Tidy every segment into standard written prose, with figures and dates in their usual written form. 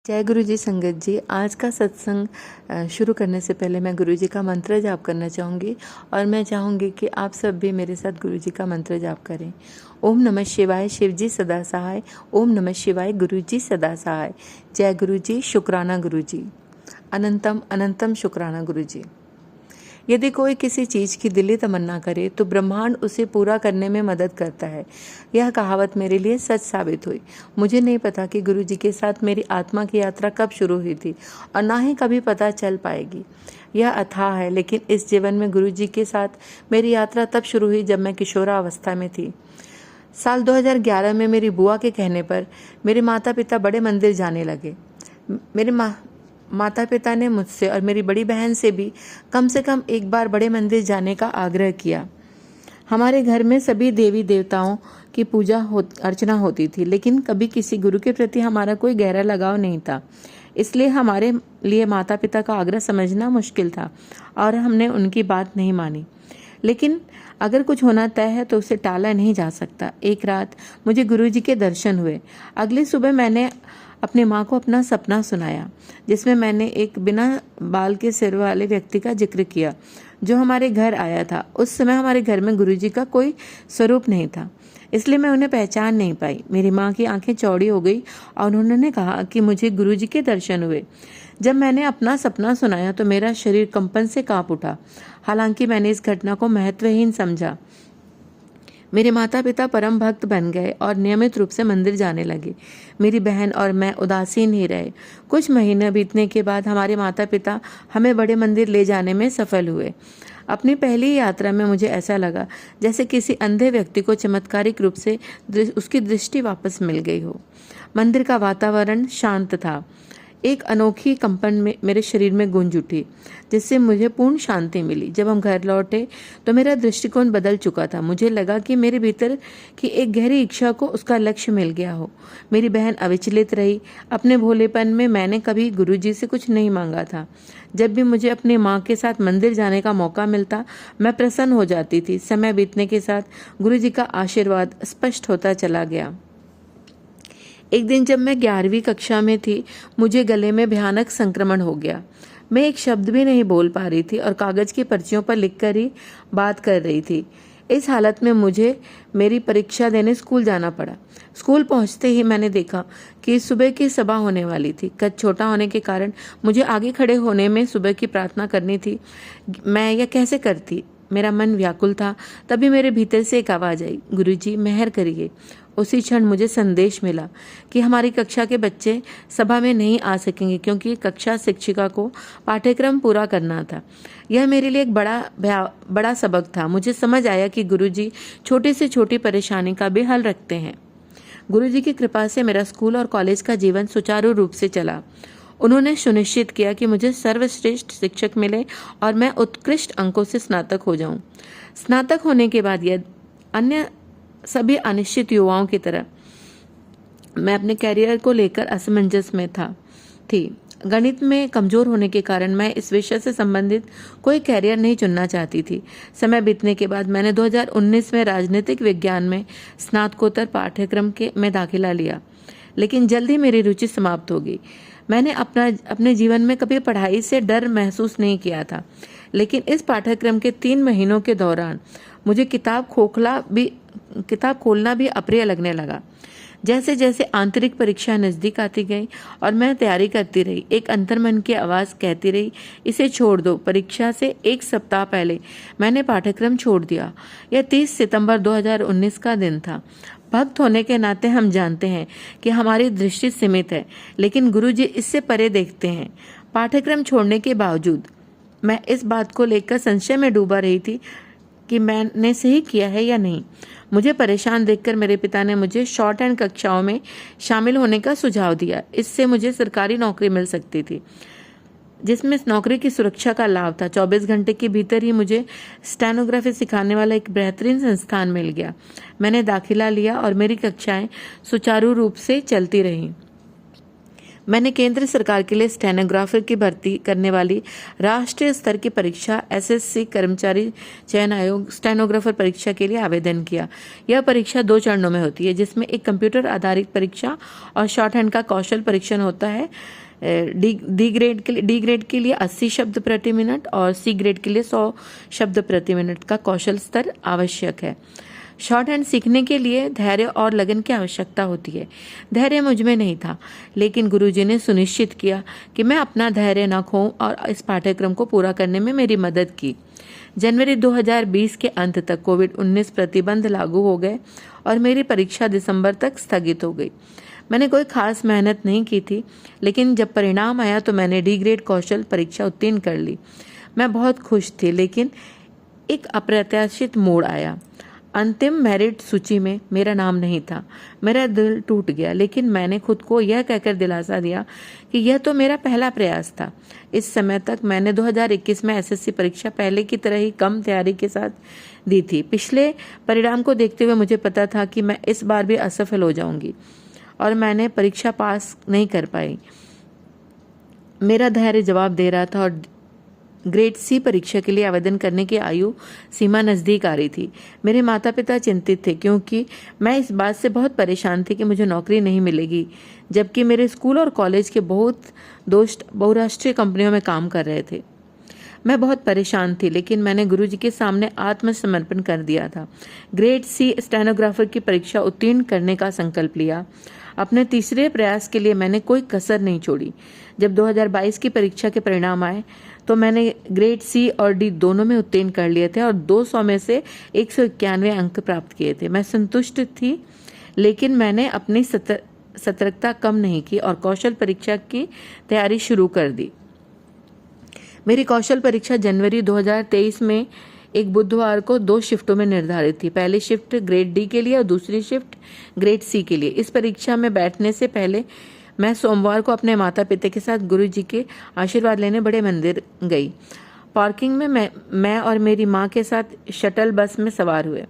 जय गुरु जी संगत जी। आज का सत्संग शुरू करने से पहले मैं गुरु जी का मंत्र जाप करना चाहूँगी और मैं चाहूँगी कि आप सब भी मेरे साथ गुरु जी का मंत्र जाप करें। ओम नमः शिवाय, शिव जी सदा सहाय। ओम नमः शिवाय, गुरु जी सदा सहाय। जय गुरु जी, शुक्राना गुरु जी। अनंतम अनंतम शुक्राना गुरु जी। यदि कोई किसी चीज़ की दिली तमन्ना करे तो ब्रह्मांड उसे पूरा करने में मदद करता है। यह कहावत मेरे लिए सच साबित हुई। मुझे नहीं पता कि गुरु जी के साथ मेरी आत्मा की यात्रा कब शुरू हुई थी और ना ही कभी पता चल पाएगी। यह अथाह है, लेकिन इस जीवन में गुरु जी के साथ मेरी यात्रा तब शुरू हुई जब मैं किशोरावस्था में थी। साल 2011 में मेरी बुआ के कहने पर मेरे माता पिता बड़े मंदिर जाने लगे। मेरे माता पिता ने मुझसे और मेरी बड़ी बहन से कम एक बार बड़े मंदिर जाने का आग्रह किया। हमारे घर में सभी देवी देवताओं की पूजा अर्चना होती थी, लेकिन कभी किसी गुरु के प्रति हमारा कोई गहरा लगाव नहीं था। इसलिए हमारे लिए माता पिता का आग्रह समझना मुश्किल था और हमने उनकी बात नहीं मानी। लेकिन अगर कुछ होना तय है तो उसे टाला नहीं जा सकता। एक रात मुझे गुरु जी के दर्शन हुए। अगली सुबह मैंने अपने माँ को अपना सपना सुनाया, जिसमें मैंने एक बिना बाल के सिर वाले व्यक्ति का जिक्र किया जो हमारे घर आया था। उस समय हमारे घर में गुरुजी का कोई स्वरूप नहीं था, इसलिए मैं उन्हें पहचान नहीं पाई। मेरी माँ की आंखें चौड़ी हो गई और उन्होंने कहा कि मुझे गुरुजी के दर्शन हुए। जब मैंने अपना सपना सुनाया तो मेरा शरीर कंपन से कांप उठा। हालांकि मैंने इस घटना को महत्वहीन समझा। मेरे माता पिता परम भक्त बन गए और नियमित रूप से मंदिर जाने लगे। मेरी बहन और मैं उदासीन ही रहे। कुछ महीने बीतने के बाद हमारे माता पिता हमें बड़े मंदिर ले जाने में सफल हुए। अपनी पहली यात्रा में मुझे ऐसा लगा जैसे किसी अंधे व्यक्ति को चमत्कारिक रूप से उसकी दृष्टि वापस मिल गई हो। मंदिर का वातावरण शांत था। एक अनोखी कंपन में मेरे शरीर में गूंज उठी, जिससे मुझे पूर्ण शांति मिली। जब हम घर लौटे तो मेरा दृष्टिकोण बदल चुका था। मुझे लगा कि मेरे भीतर की एक गहरी इच्छा को उसका लक्ष्य मिल गया हो। मेरी बहन अविचलित रही। अपने भोलेपन में मैंने कभी गुरुजी से कुछ नहीं मांगा था। जब भी मुझे अपनी माँ के साथ मंदिर जाने का मौका मिलता, मैं प्रसन्न हो जाती थी। समय बीतने के साथ गुरुजी का आशीर्वाद स्पष्ट होता चला गया। एक दिन जब मैं 11वीं कक्षा में थी, मुझे गले में भयानक संक्रमण हो गया। मैं एक शब्द भी नहीं बोल पा रही थी और कागज की पर्चियों पर लिखकर ही बात कर रही थी। इस हालत में मुझे मेरी परीक्षा देने स्कूल जाना पड़ा। स्कूल पहुंचते ही मैंने देखा कि सुबह की सभा होने वाली थी। कद छोटा होने के कारण मुझे आगे खड़े होने में सुबह की प्रार्थना करनी थी। मैं यह कैसे करती? मेरा मन व्याकुल था। तभी मेरे भीतर से एक आवाज आई, गुरुजी मेहर करिए। उसी क्षण मुझे संदेश मिला कि हमारी कक्षा के बच्चे सभा में नहीं आ सकेंगे क्योंकि कक्षा शिक्षिका को पाठ्यक्रम पूरा करना था। यह मेरे लिए एक बड़ा सबक था। मुझे समझ आया कि गुरुजी छोटी से छोटी परेशानी का भी हल रखते हैं। गुरुजी की कृपा से मेरा स्कूल और कॉलेज का जीवन सुचारू रूप से चला। उन्होंने सुनिश्चित किया कि मुझे सर्वश्रेष्ठ शिक्षक मिले और मैं उत्कृष्ट अंकों से स्नातक हो जाऊं। स्नातक होने के बाद यह अन्य सभी अनिश्चित युवाओं की तरह मैं अपने कैरियर को लेकर असमंजस में थी। गणित में कमजोर होने के कारण मैं इस विषय से संबंधित कोई कैरियर नहीं चुनना चाहती थी। समय बीतने के बाद मैंने 2019 में राजनीतिक विज्ञान में स्नातकोत्तर पाठ्यक्रम में दाखिला लिया, लेकिन जल्द ही मेरी रुचि समाप्त हो गई। मैंने अपने जीवन में कभी पढ़ाई से डर महसूस नहीं किया था, लेकिन इस पाठ्यक्रम के 3 महीनों के दौरान मुझे किताब खोलना भी अप्रिय लगने लगा। जैसे जैसे आंतरिक परीक्षा नज़दीक आती गई और मैं तैयारी करती रही, एक अंतर्मन की आवाज़ कहती रही, इसे छोड़ दो। परीक्षा से 1 सप्ताह पहले मैंने पाठ्यक्रम छोड़ दिया। यह 30 सितंबर 2019 का दिन था। भक्त होने के नाते हम जानते हैं कि हमारी दृष्टि सीमित है, लेकिन गुरुजी इससे परे देखते हैं। पाठ्यक्रम छोड़ने के बावजूद मैं इस बात को लेकर संशय में डूबा रही थी कि मैंने सही किया है या नहीं। मुझे परेशान देखकर मेरे पिता ने मुझे शॉर्ट हैंड कक्षाओं में शामिल होने का सुझाव दिया। इससे मुझे सरकारी नौकरी मिल सकती थी, जिसमें नौकरी की सुरक्षा का लाभ था। 24 घंटे के भीतर ही मुझे स्टेनोग्राफी सिखाने वाला एक बेहतरीन संस्थान मिल गया। मैंने दाखिला लिया और मेरी कक्षाएं सुचारू रूप से चलती रहीं। मैंने केंद्र सरकार के लिए स्टेनोग्राफर की भर्ती करने वाली राष्ट्रीय स्तर की परीक्षा एसएससी कर्मचारी चयन आयोग स्टेनोग्राफर परीक्षा के लिए आवेदन किया। यह परीक्षा 2 चरणों में होती है, जिसमें एक कंप्यूटर आधारित परीक्षा और शॉर्ट हैंड का कौशल परीक्षण होता है। डी ग्रेड के लिए 80 शब्द प्रति मिनट और सी ग्रेड के लिए 100 शब्द प्रति मिनट का कौशल स्तर आवश्यक है। शॉर्ट हैंड सीखने के लिए धैर्य और लगन की आवश्यकता होती है। धैर्य मुझ में नहीं था, लेकिन गुरुजी ने सुनिश्चित किया कि मैं अपना धैर्य न खोऊं और इस पाठ्यक्रम को पूरा करने में मेरी मदद की। जनवरी 2020 के अंत तक कोविड-19 प्रतिबंध लागू हो गए और मेरी परीक्षा दिसंबर तक स्थगित हो गई। मैंने कोई खास मेहनत नहीं की थी, लेकिन जब परिणाम आया तो मैंने डी ग्रेड कौशल परीक्षा उत्तीर्ण कर ली। मैं बहुत खुश थी, लेकिन एक अप्रत्याशित मोड़ आया। अंतिम मेरिट सूची में मेरा नाम नहीं था। मेरा दिल टूट गया, लेकिन मैंने खुद को यह कहकर दिलासा दिया कि यह तो मेरा पहला प्रयास था। इस समय तक मैंने 2021 में एसएससी परीक्षा पहले की तरह ही कम तैयारी के साथ दी थी। पिछले परिणाम को देखते हुए मुझे पता था कि मैं इस बार भी असफल हो जाऊंगी और मैंने परीक्षा पास नहीं कर पाई। मेरा धैर्य जवाब दे रहा था और ग्रेड सी परीक्षा के लिए आवेदन करने की आयु सीमा नज़दीक आ रही थी। मेरे माता पिता चिंतित थे, क्योंकि मैं इस बात से बहुत परेशान थी कि मुझे नौकरी नहीं मिलेगी, जबकि मेरे स्कूल और कॉलेज के बहुत दोस्त बहुराष्ट्रीय कंपनियों में काम कर रहे थे। मैं बहुत परेशान थी, लेकिन मैंने गुरुजी के सामने आत्मसमर्पण कर दिया था। ग्रेड सी स्टेनोग्राफर की परीक्षा उत्तीर्ण करने का संकल्प लिया। अपने तीसरे प्रयास के लिए मैंने कोई कसर नहीं छोड़ी। जब 2022 की परीक्षा के परिणाम आए तो मैंने ग्रेड सी और डी दोनों में उत्तीर्ण कर लिए थे और 200 में से 191 अंक प्राप्त किए थे। मैं संतुष्ट थी, लेकिन मैंने अपनी सतर्कता कम नहीं की और कौशल परीक्षा की तैयारी शुरू कर दी। मेरी कौशल परीक्षा जनवरी 2023 में एक बुधवार को 2 शिफ्टों में निर्धारित थी। पहली शिफ्ट ग्रेड डी के लिए और दूसरी शिफ्ट ग्रेड सी के लिए। इस परीक्षा में बैठने से पहले मैं सोमवार को अपने माता पिता के साथ गुरुजी के आशीर्वाद लेने बड़े मंदिर गई। पार्किंग में मैं और मेरी माँ के साथ शटल बस में सवार हुए।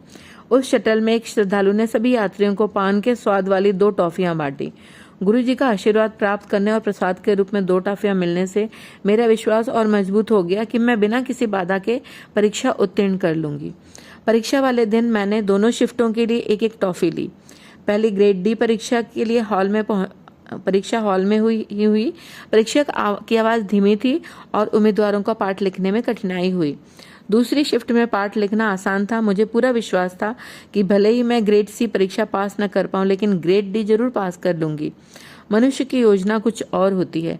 उस शटल में एक श्रद्धालु ने सभी यात्रियों को पान के स्वाद वाली 2 टॉफियां बांटी। गुरुजी का आशीर्वाद प्राप्त करने और प्रसाद के रूप में 2 टॉफियां मिलने से मेरा विश्वास और मजबूत हो गया कि मैं बिना किसी बाधा के परीक्षा उत्तीर्ण कर लूंगी। परीक्षा वाले दिन मैंने दोनों शिफ्टों के लिए एक एक टॉफी ली। पहली ग्रेड डी परीक्षा के लिए परीक्षा हॉल में हुई। परीक्षक की आवाज़ धीमी थी और उम्मीदवारों का पाठ लिखने में कठिनाई हुई। दूसरी शिफ्ट में पाठ लिखना आसान था। मुझे पूरा विश्वास था कि भले ही मैं ग्रेड सी परीक्षा पास न कर पाऊं, लेकिन ग्रेड डी जरूर पास कर लूंगी। मनुष्य की योजना कुछ और होती है।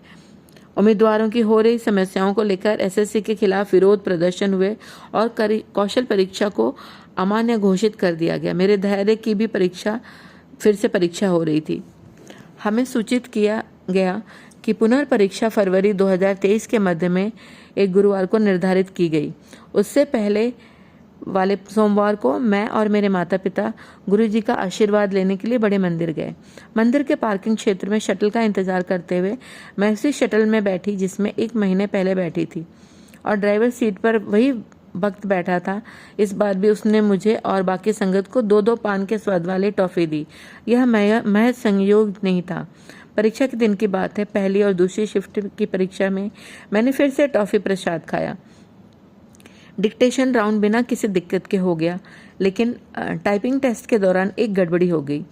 उम्मीदवारों की हो रही समस्याओं को लेकर एसएससी के खिलाफ विरोध प्रदर्शन हुए और कौशल परीक्षा को अमान्य घोषित कर दिया गया। मेरे धैर्य की भी फिर से परीक्षा हो रही थी। हमें सूचित किया गया कि पुनर्परीक्षा फरवरी 2023 के मध्य में एक गुरुवार को निर्धारित की गई। उससे पहले वाले सोमवार को मैं और मेरे माता पिता गुरुजी का आशीर्वाद लेने के लिए बड़े मंदिर गए। मंदिर के पार्किंग क्षेत्र में शटल का इंतजार करते हुए मैं उसी शटल में बैठी जिसमें 1 महीने पहले बैठी थी, और ड्राइवर सीट पर वही भक्त बैठा था। इस बार भी उसने मुझे और बाकी संगत को 2-2 पान के स्वाद वाली टॉफी दी। यह महज संयोग नहीं था। परीक्षा के दिन की बात है। पहली और दूसरी शिफ्ट की परीक्षा में मैंने फिर से टॉफी प्रसाद खाया। डिक्टेशन राउंड बिना किसी दिक्कत के हो गया, लेकिन टाइपिंग टेस्ट के दौरान एक गड़बड़ी हो गई।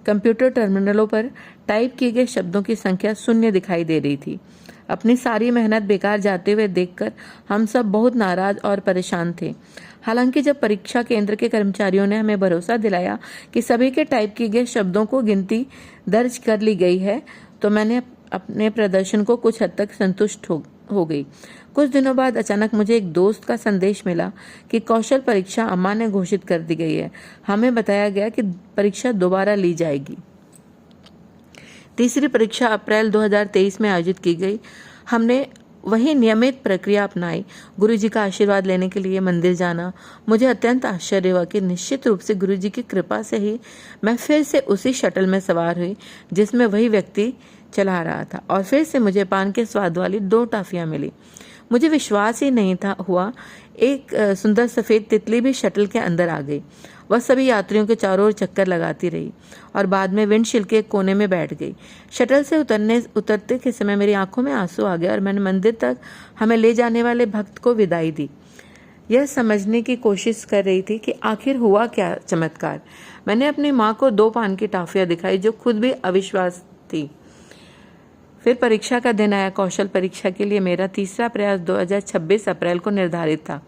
कंप्यूटर टर्मिनलों पर टाइप किए गए शब्दों की संख्या 0 दिखाई दे रही थी। अपनी सारी मेहनत बेकार जाते हुए देखकर हम सब बहुत नाराज और परेशान थे। हालांकि जब परीक्षा केंद्र के कर्मचारियों ने हमें भरोसा दिलाया कि सभी के टाइप किए गए शब्दों को गिनती दर्ज कर ली गई है, तो मैंने अपने प्रदर्शन को कुछ हद तक संतुष्ट हो गई। कुछ दिनों बाद अचानक मुझे एक दोस्त का संदेश मिला कि कौशल परीक्षा अमान्य घोषित कर दी गई है। हमें बताया गया कि परीक्षा दोबारा ली जाएगी। तीसरी परीक्षा अप्रैल 2023 में आयोजित की गई। हमने वही नियमित प्रक्रिया अपनाई। गुरुजी का आशीर्वाद लेने के लिए मंदिर जाना। मुझे अत्यंत आश्चर्य हुआ कि निश्चित रूप से गुरुजी की कृपा से ही मैं फिर से उसी शटल में सवार हुई जिसमें वही व्यक्ति चला रहा था और फिर से मुझे पान के स्वाद वाली 2 टॉफियाँ मिली। मुझे विश्वास ही नहीं था हुआ एक सुंदर सफ़ेद तितली भी शटल के अंदर आ गई। वह सभी यात्रियों के चारों ओर चक्कर लगाती रही और बाद में विंडशील्ड के एक कोने में बैठ गई। शटल से उतरते के समय मेरी आंखों में आंसू आ गए और मैंने मंदिर तक हमें ले जाने वाले भक्त को विदाई दी। यह समझने की कोशिश कर रही थी कि आखिर हुआ क्या चमत्कार। मैंने अपनी माँ को 2 पान की टॉफियाँ दिखाई जो खुद भी अविश्वास थी। फिर परीक्षा का दिन आया। कौशल परीक्षा के लिए मेरा तीसरा प्रयास 2026 अप्रैल को निर्धारित था।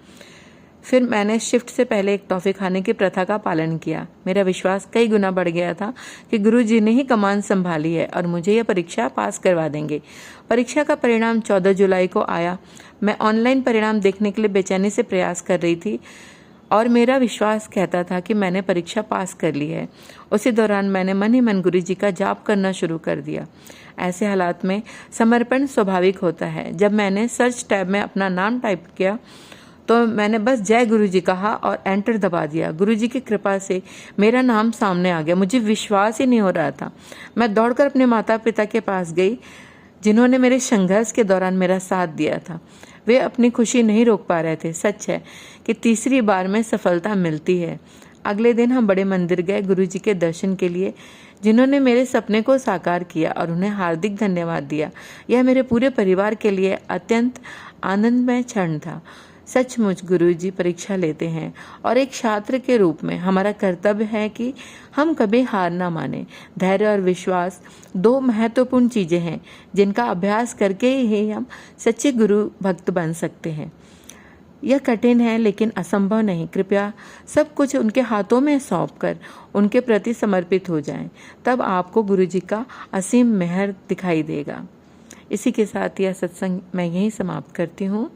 फिर मैंने शिफ्ट से पहले एक टॉफी खाने की प्रथा का पालन किया। मेरा विश्वास कई गुना बढ़ गया था कि गुरुजी ने ही कमान संभाली है और मुझे यह परीक्षा पास करवा देंगे। परीक्षा का परिणाम 14 जुलाई को आया। मैं ऑनलाइन परिणाम देखने के लिए बेचैनी से प्रयास कर रही थी और मेरा विश्वास कहता था कि मैंने परीक्षा पास कर ली है। उसी दौरान मैंने मन ही मन गुरुजी का जाप करना शुरू कर दिया। ऐसे हालात में समर्पण स्वाभाविक होता है। जब मैंने सर्च टैब में अपना नाम टाइप किया तो मैंने बस जय गुरुजी कहा और एंटर दबा दिया। गुरुजी की कृपा से मेरा नाम सामने आ गया। मुझे विश्वास ही नहीं हो रहा था। मैं दौड़कर अपने माता पिता के पास गई जिन्होंने मेरे संघर्ष के दौरान मेरा साथ दिया था। वे अपनी खुशी नहीं रोक पा रहे थे। सच है कि तीसरी बार में सफलता मिलती है। अगले दिन हम बड़े मंदिर गए गुरुजी के दर्शन के लिए, जिन्होंने मेरे सपने को साकार किया और उन्हें हार्दिक धन्यवाद दिया। यह मेरे पूरे परिवार के लिए अत्यंत आनंदमय क्षण था। सचमुच गुरुजी परीक्षा लेते हैं और एक छात्र के रूप में हमारा कर्तव्य है कि हम कभी हार ना माने। धैर्य और विश्वास 2 महत्वपूर्ण चीज़ें हैं जिनका अभ्यास करके ही हम सच्चे गुरु भक्त बन सकते हैं। यह कठिन है लेकिन असंभव नहीं। कृपया सब कुछ उनके हाथों में सौंपकर उनके प्रति समर्पित हो जाएं, तब आपको गुरुजी का असीम मेहर दिखाई देगा। इसी के साथ यह सत्संग मैं यहीं समाप्त करती हूँ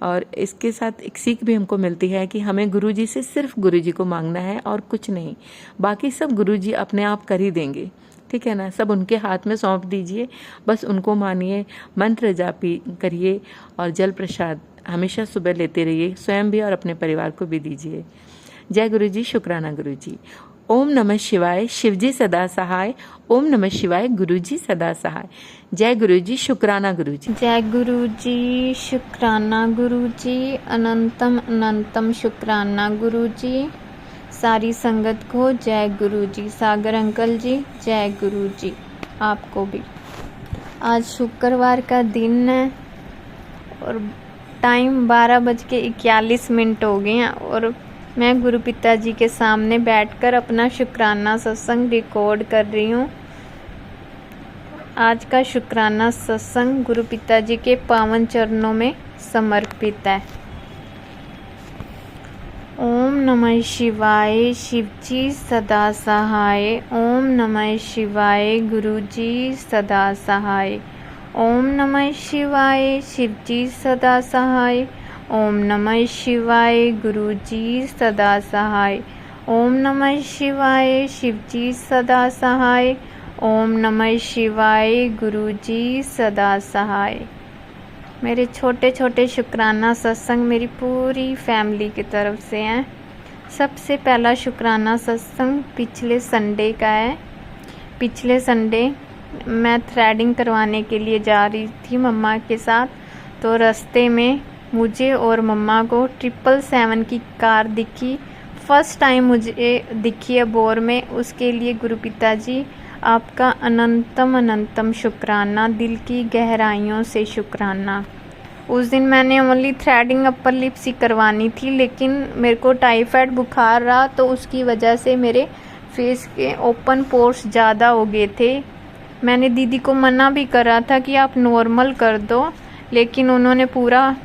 और इसके साथ एक सीख भी हमको मिलती है कि हमें गुरुजी से सिर्फ गुरुजी को मांगना है और कुछ नहीं। बाकी सब गुरुजी अपने आप कर ही देंगे। ठीक है ना। सब उनके हाथ में सौंप दीजिए, बस उनको मानिए, मंत्र जापी करिए और जल प्रसाद हमेशा सुबह लेते रहिए। स्वयं भी और अपने परिवार को भी दीजिए। जय गुरुजी। शुक्राना गुरुजी। ओम नमः शिवाय। शिवजी सदा सहाय। ओम नमः शिवाय। गुरुजी सदा सहाय। जय गुरुजी। शुक्राना गुरुजी। जय गुरुजी। शुक्राना गुरुजी। अनंतम अनंतम शुक्राना गुरुजी। सारी संगत को जय गुरुजी। सागर अंकल जी जय गुरुजी। आपको भी। आज शुक्रवार का दिन है और टाइम 12:41 हो गए हैं और मैं गुरु पिताजी के सामने बैठकर अपना शुक्राना सत्संग रिकॉर्ड कर रही हूँ। आज का शुक्राना सत्संग गुरु पिताजी के पावन चरणों में समर्पित है। ओम नमः शिवाय। शिवजी सदा सहाय। ओम नमः शिवाय। गुरुजी सदा सहाय। ओम नमः शिवाय। शिवजी सदा सहाय। ओम नमः शिवाय। गुरुजी सदा सहाय। ओम नमः शिवाय। शिवजी सदा सहाय। ओम नमः शिवाय। गुरुजी सदा सहाय। मेरे छोटे छोटे शुक्राना सत्संग मेरी पूरी फैमिली की तरफ से हैं। सबसे पहला शुक्राना सत्संग पिछले संडे का है। पिछले संडे मैं थ्रेडिंग करवाने के लिए जा रही थी मम्मा के साथ, तो रास्ते में मुझे और मम्मा को 777 की कार दिखी। फर्स्ट टाइम मुझे दिखी है बोर में। उसके लिए गुरु पिताजी आपका अनंतम अनंतम शुक्राना, दिल की गहराइयों से शुक्राना। उस दिन मैंने ओनली थ्रेडिंग अपर लिप्स ही करवानी थी, लेकिन मेरे को टाइफाइड बुखार रहा तो उसकी वजह से मेरे फेस के ओपन पोर्स ज़्यादा हो गए थे। मैंने दीदी को मना भी करा था कि आप नॉर्मल कर दो, लेकिन उन्होंने पूरा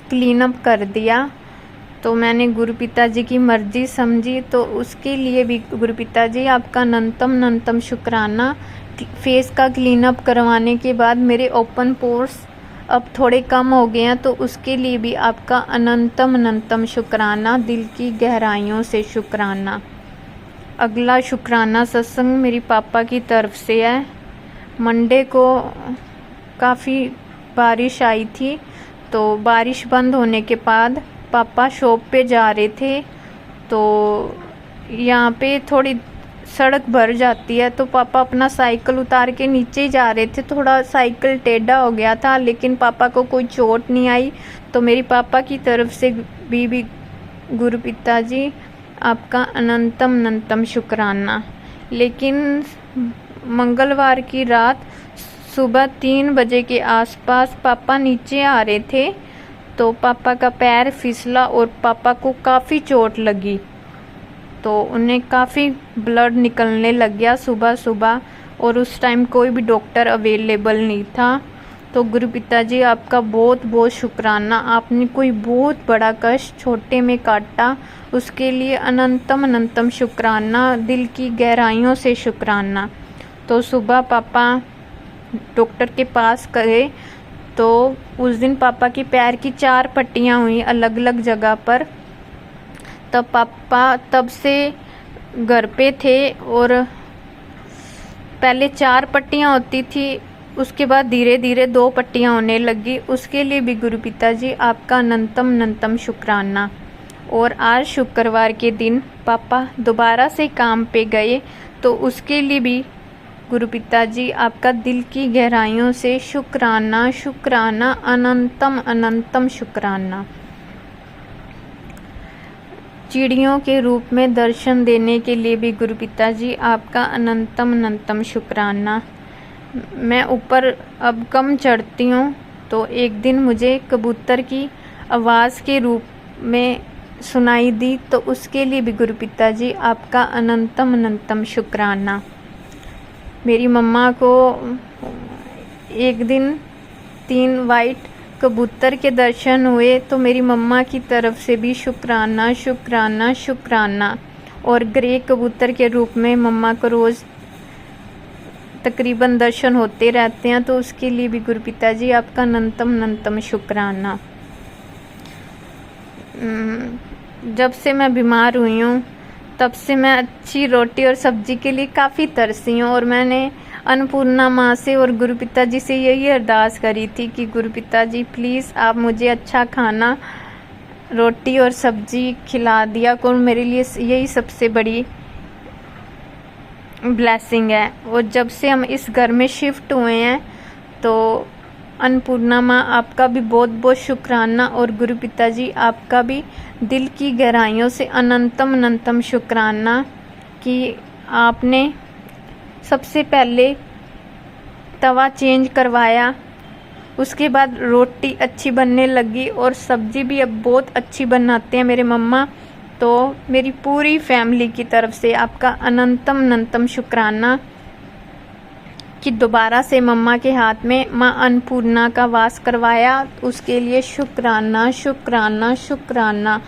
क्लीन अप कर दिया। तो मैंने गुरु पिताजी की मर्जी समझी, तो उसके लिए भी गुरु पिताजी आपका अनंतम अनंतम शुक्राना। फेस का क्लीन अप करवाने के बाद मेरे ओपन पोर्स अब थोड़े कम हो गए हैं, तो उसके लिए भी आपका अनंतम अनंतम शुक्राना, दिल की गहराइयों से शुक्राना। अगला शुक्राना सत्संग मेरी पापा की तरफ से है। मंडे को काफ़ी बारिश आई थी, तो बारिश बंद होने के बाद पापा शॉप पे जा रहे थे, तो यहाँ पे थोड़ी सड़क भर जाती है। तो पापा अपना साइकिल उतार के नीचे ही जा रहे थे, थोड़ा साइकिल टेढ़ा हो गया था, लेकिन पापा को कोई चोट नहीं आई। तो मेरी पापा की तरफ से भी गुरु पिताजी आपका अनंतम अनंतम शुक्राना। लेकिन मंगलवार की रात सुबह 3 बजे के आसपास पापा नीचे आ रहे थे, तो पापा का पैर फिसला और पापा को काफ़ी चोट लगी। तो उन्हें काफ़ी ब्लड निकलने लग गया सुबह सुबह, और उस टाइम कोई भी डॉक्टर अवेलेबल नहीं था। तो गुरु पिताजी आपका बहुत बहुत शुक्राना, आपने कोई बहुत बड़ा कष्ट छोटे में काटा, उसके लिए अनंतम अनंतम शुक्राना, दिल की गहराइयों से शुक्राना। तो सुबह पापा डॉक्टर के पास गए, तो उस दिन पापा की पैर की 4 पट्टियाँ हुई अलग अलग जगह पर। तब पापा तब से घर पे थे, और पहले 4 पट्टियाँ होती थी, उसके बाद धीरे धीरे 2 पट्टियाँ होने लगी। उसके लिए भी गुरु पिताजी आपका अनंतम अनंतम शुक्राना। और आज शुक्रवार के दिन पापा दोबारा से काम पे गए, तो उसके लिए भी गुरु पिताजी आपका दिल की गहराइयों से शुक्राना शुक्राना, अनंतम अनंतम शुक्राना। चिड़ियों के रूप में दर्शन देने के लिए भी गुरु पिताजी आपका अनंतम अनंतम शुक्राना। मैं ऊपर अब कम चढ़ती हूँ, तो एक दिन मुझे कबूतर की आवाज़ के रूप में सुनाई दी, तो उसके लिए भी गुरु पिताजी आपका अनंतम अनंतम शुक्राना। मेरी मम्मा को एक दिन 3 वाइट कबूतर के दर्शन हुए, तो मेरी मम्मा की तरफ से भी शुक्राना शुक्राना शुक्राना। और ग्रे कबूतर के रूप में मम्मा को रोज़ तकरीबन दर्शन होते रहते हैं, तो उसके लिए भी गुरु पिताजी आपका अनंतम अनंतम शुक्राना। जब से मैं बीमार हुई हूँ, तब से मैं अच्छी रोटी और सब्जी के लिए काफ़ी तरसी हूँ, और मैंने अन्नपूर्णा माँ से और गुरु पिताजी से यही अरदास करी थी कि गुरु पिताजी प्लीज़ आप मुझे अच्छा खाना, रोटी और सब्जी खिला दिया करो, मेरे लिए यही सबसे बड़ी ब्लेसिंग है। और जब से हम इस घर में शिफ्ट हुए हैं, तो अन्नपूर्णा माँ आपका भी बहुत बहुत शुक्राना, और गुरु पिताजी आपका भी दिल की गहराइयों से अनंतम अनंतम शुक्राना कि आपने सबसे पहले तवा चेंज करवाया, उसके बाद रोटी अच्छी बनने लगी, और सब्जी भी अब बहुत अच्छी बनाते हैं मेरे मम्मा। तो मेरी पूरी फैमिली की तरफ से आपका अनंतम अनंतम शुक्राना कि दोबारा से मम्मा के हाथ में माँ अन्नपूर्णा का वास करवाया, उसके लिए शुक्राना शुक्राना शुक्राना,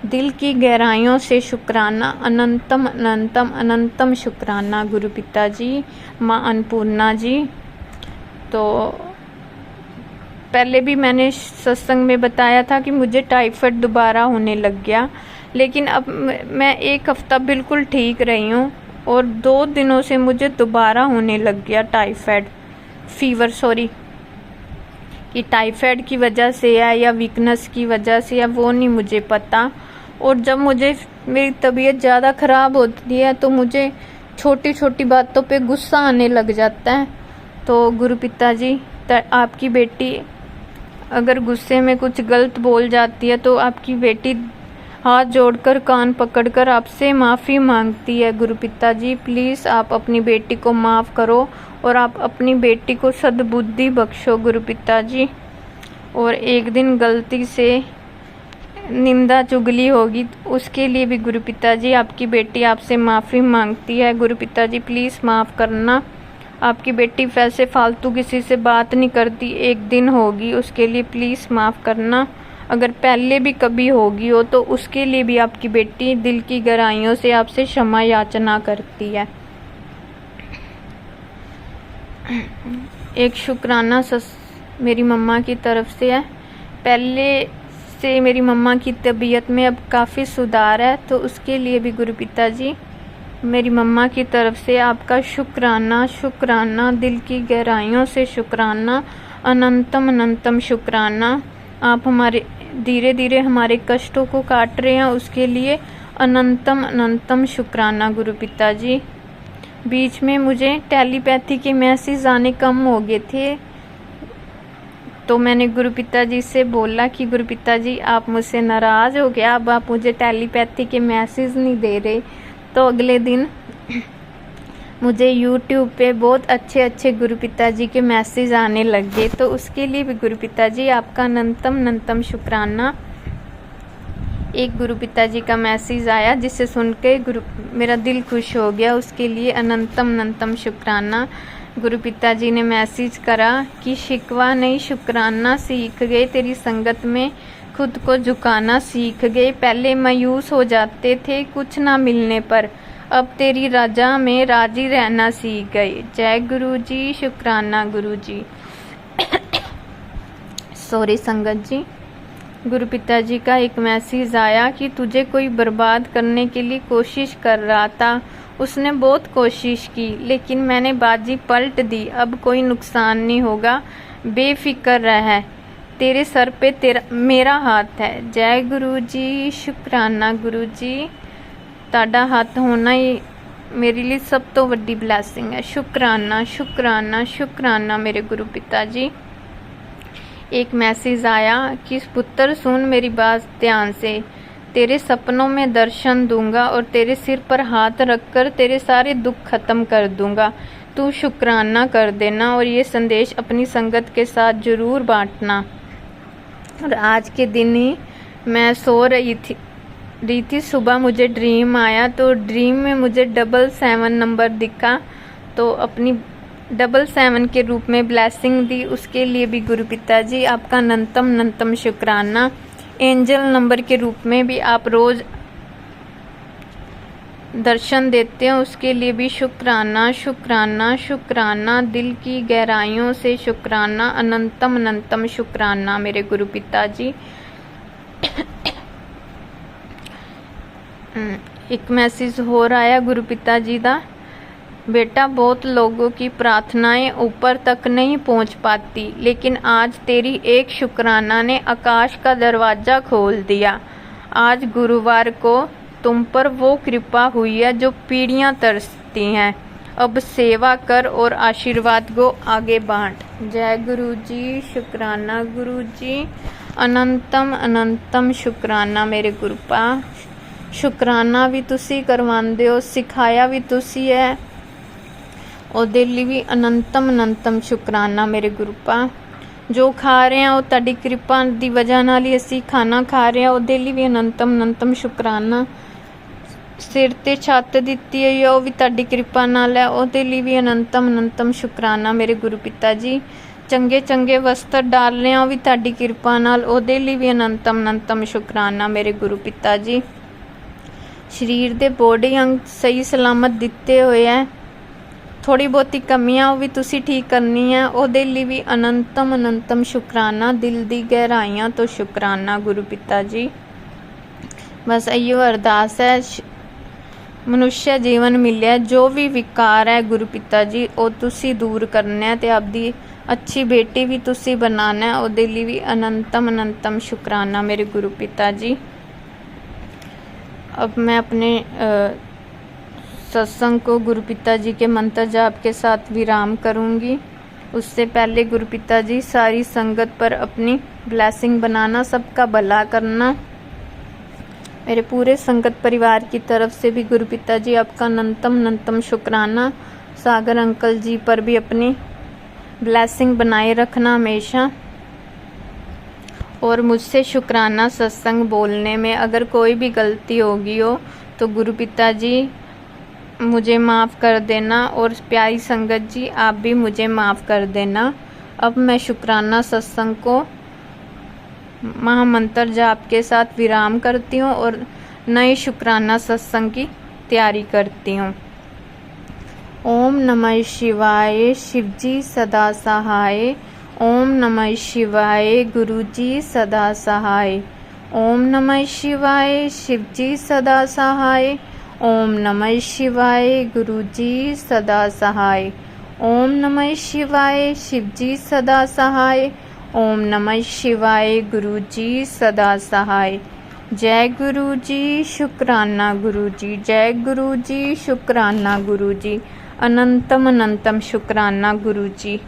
दिल की गहराइयों से शुक्राना, अनंतम अनंतम अनंतम शुक्राना गुरु पिताजी, माँ अन्नपूर्णा जी। तो पहले भी मैंने सत्संग में बताया था कि मुझे टाइफाइड दोबारा होने लग गया, लेकिन अब मैं 1 हफ्ता बिल्कुल ठीक रही हूँ, और 2 दिनों से मुझे दोबारा होने लग गया टाइफाइड फीवर। सॉरी, कि टाइफाइड की वजह से है या वीकनेस की वजह से है, वो नहीं मुझे पता। और जब मुझे मेरी तबीयत ज़्यादा ख़राब होती है, तो मुझे छोटी छोटी बातों पे गुस्सा आने लग जाता है। तो गुरु पिताजी, आपकी बेटी अगर गुस्से में कुछ गलत बोल जाती है, तो आपकी बेटी हाथ जोड़कर कान पकड़कर आपसे माफ़ी मांगती है। गुरु पिताजी प्लीज़ आप अपनी बेटी को माफ़ करो, और आप अपनी बेटी को सद्बुद्धि बख्शो गुरु पिताजी। और एक दिन गलती से निंदा चुगली होगी, उसके लिए भी गुरु पिताजी आपकी बेटी आपसे माफ़ी मांगती है। गुरु पिताजी प्लीज़ माफ़ करना। आपकी बेटी वैसे फालतू किसी से बात नहीं करती, एक दिन होगी, उसके लिए प्लीज़ माफ़ करना। अगर पहले भी कभी होगी हो, तो उसके लिए भी आपकी बेटी दिल की गहराइयों से आपसे क्षमा याचना करती है। एक शुक्राना मेरी मम्मा की तरफ से है। पहले से मेरी मम्मा की तबीयत में अब काफ़ी सुधार है, तो उसके लिए भी गुरु पिताजी मेरी मम्मा की तरफ से आपका शुक्राना शुक्राना, दिल की गहराइयों से शुक्राना, अनंतम अनंतम शुक्राना। आप हमारे धीरे धीरे हमारे कष्टों को काट रहे हैं, उसके लिए अनंतम अनंतम शुक्राना गुरु पिताजी। बीच में मुझे टेलीपैथी के मैसेज आने कम हो गए थे, तो मैंने गुरु पिताजी से बोला कि गुरु पिताजी आप मुझसे नाराज़ हो गया, अब आप मुझे टेलीपैथी के मैसेज नहीं दे रहे। तो अगले दिन मुझे यूट्यूब पे बहुत अच्छे अच्छे गुरु पिताजी के मैसेज आने लग गए। तो उसके लिए भी गुरु पिताजी आपका अनंतम शुक्राना। एक गुरु पिताजी का मैसेज आया जिसे सुन के मेरा दिल खुश हो गया, उसके लिए अनंतम शुक्राना। गुरु पिताजी ने मैसेज करा कि शिकवा नहीं शुक्राना सीख गए, तेरी संगत में खुद को झुकाना सीख गए। पहले मायूस हो जाते थे कुछ ना मिलने पर, अब तेरी राजा में राजी रहना सीख गए। जय गुरु जी, शुक्राना गुरु जी। सॉरी संगत जी। गुरु पिताजी का एक मैसेज आया कि तुझे कोई बर्बाद करने के लिए कोशिश कर रहा था, उसने बहुत कोशिश की लेकिन मैंने बाजी पलट दी। अब कोई नुकसान नहीं होगा, बेफिक्र रह, तेरे सर पे मेरा हाथ है। जय गुरु जी, शुक्राना गुरु जी। ताड़ा हाथ होना ही मेरे लिए सब तो वड्डी ब्लैसिंग है। शुक्राना शुक्राना शुक्राना मेरे गुरु पिताजी। एक मैसेज आया कि पुत्र सुन मेरी बात ध्यान से, तेरे सपनों में दर्शन दूंगा और तेरे सिर पर हाथ रखकर तेरे सारे दुख खत्म कर दूंगा। तू शुक्राना कर देना और ये संदेश अपनी संगत के साथ जरूर बांटना। और आज के दिन ही मैं सो रही थी, सुबह मुझे ड्रीम आया, तो ड्रीम में मुझे 777 नंबर दिखा, तो अपनी 77 के रूप में ब्लेसिंग दी, उसके लिए भी गुरु पिताजी आपका अनंतम शुक्राना। एंजल नंबर के रूप में भी आप रोज दर्शन देते हैं, उसके लिए भी शुक्राना शुक्राना शुक्राना, दिल की गहराइयों से शुक्राना, अनंतम शुक्राना मेरे गुरु पिताजी। एक मैसेज हो रहा है गुरु पिताजी दा, बेटा बहुत लोगों की प्रार्थनाएं ऊपर तक नहीं पहुंच पाती, लेकिन आज तेरी एक शुक्राना ने आकाश का दरवाजा खोल दिया। आज गुरुवार को तुम पर वो कृपा हुई है जो पीढ़ियां तरसती हैं। अब सेवा कर और आशीर्वाद को आगे बांट। जय गुरु जी, शुक्राना गुरु जी, अनंतम शुक्राना मेरे गुरुपा। शुक्राना भी तुसी करवांदे हो, सिखाया भी तुसी है, ਉਹਦੇ ਲਈ ਵੀ ਅਨੰਤਮ ਸ਼ੁਕਰਾਨਾ ਮੇਰੇ ਗੁਰੂਪਾ। ਜੋ ਖਾ ਰਹੇ ਹਾਂ ਉਹ ਤੁਹਾਡੀ ਕਿਰਪਾ ਦੀ ਵਜ੍ਹਾ ਨਾਲ ਹੀ ਅਸੀਂ ਖਾਣਾ ਖਾ ਰਹੇ ਹਾਂ, ਉਹਦੇ ਲਈ ਵੀ ਅਨੰਤਮ ਸ਼ੁਕਰਾਨਾ। ਸਿਰ ਤੇ ਛੱਤ ਦਿੱਤੀ ਹੋਈ ਹੈ ਉਹ ਵੀ ਤੁਹਾਡੀ ਕਿਰਪਾ ਨਾਲ ਹੈ, ਉਹਦੇ ਲਈ ਵੀ ਅਨੰਤਮ ਸ਼ੁਕਰਾਨਾ ਮੇਰੇ ਗੁਰੂ ਪਿਤਾ ਜੀ। ਚੰਗੇ ਵਸਤਰ ਡਾਲ ਰਹੇ ਹਾਂ ਉਹ ਵੀ ਤੁਹਾਡੀ ਕਿਰਪਾ ਨਾਲ, ਉਹਦੇ ਲਈ ਵੀ ਅਨੰਤਮ ਸ਼ੁਕਰਾਨਾ ਮੇਰੇ ਗੁਰੂ ਪਿਤਾ ਜੀ। ਸਰੀਰ ਦੇ ਬੋਡੀ ਅੰਗ ਸਹੀ ਸਲਾਮਤ ਦਿੱਤੇ ਹੋਏ ਹੈ, थोड़ी बहुती कमियां वो भी तुसी ठीक करनी है, ਉਹਦੇ ਲਈ भी अनंतम शुक्राना। दिल दी गहराइयां तो शुक्राना गुरु पिता जी। बस इयो अरदास है, मनुष्य जीवन मिले जो भी विकार है गुरु पिता जी वो तुसी दूर करना है, ते आपदी अच्छी बेटी भी तुसी बनाना है, ਉਹਦੇ ਲਈ भी अनंतम शुक्राना मेरे गुरु पिता जी। अब मैं अपने सत्संग को गुरु पिताजी के मंत्र जाप के साथ विराम करूंगी। उससे पहले गुरु पिताजी सारी संगत पर अपनी ब्लेसिंग बनाना, सबका भला करना। मेरे पूरे संगत परिवार की तरफ से भी गुरु पिताजी आपका अनंतम शुक्राना। सागर अंकल जी पर भी अपनी ब्लेसिंग बनाए रखना हमेशा। और मुझसे शुक्राना सत्संग बोलने में अगर कोई भी गलती होगी हो तो गुरु पिताजी मुझे माफ़ कर देना, और प्यारी संगत जी आप भी मुझे माफ़ कर देना। अब मैं शुक्राना सत्संग को महामंत्र जाप के साथ विराम करती हूँ और नए शुक्राना सत्संग की तैयारी करती हूँ। ओम नमः शिवाय, शिवजी सदा सहाय। ओम नमः शिवाय, गुरुजी सदा सहाय। ओम नमः शिवाय, शिवजी सदा सहाय। ओम नमः शिवाय, गुरुजी सदा सहाय। ओम नमः शिवाय, शिवजी सदा सहाय। ओम नमः शिवाय, गुरुजी सदा सहाय। जय गुरु जी, शुक्राना गुरु जी। जय गुरु जी, शुक्राना गुरु जी। अनंतम अनंतम शुक्राना गुरु जी।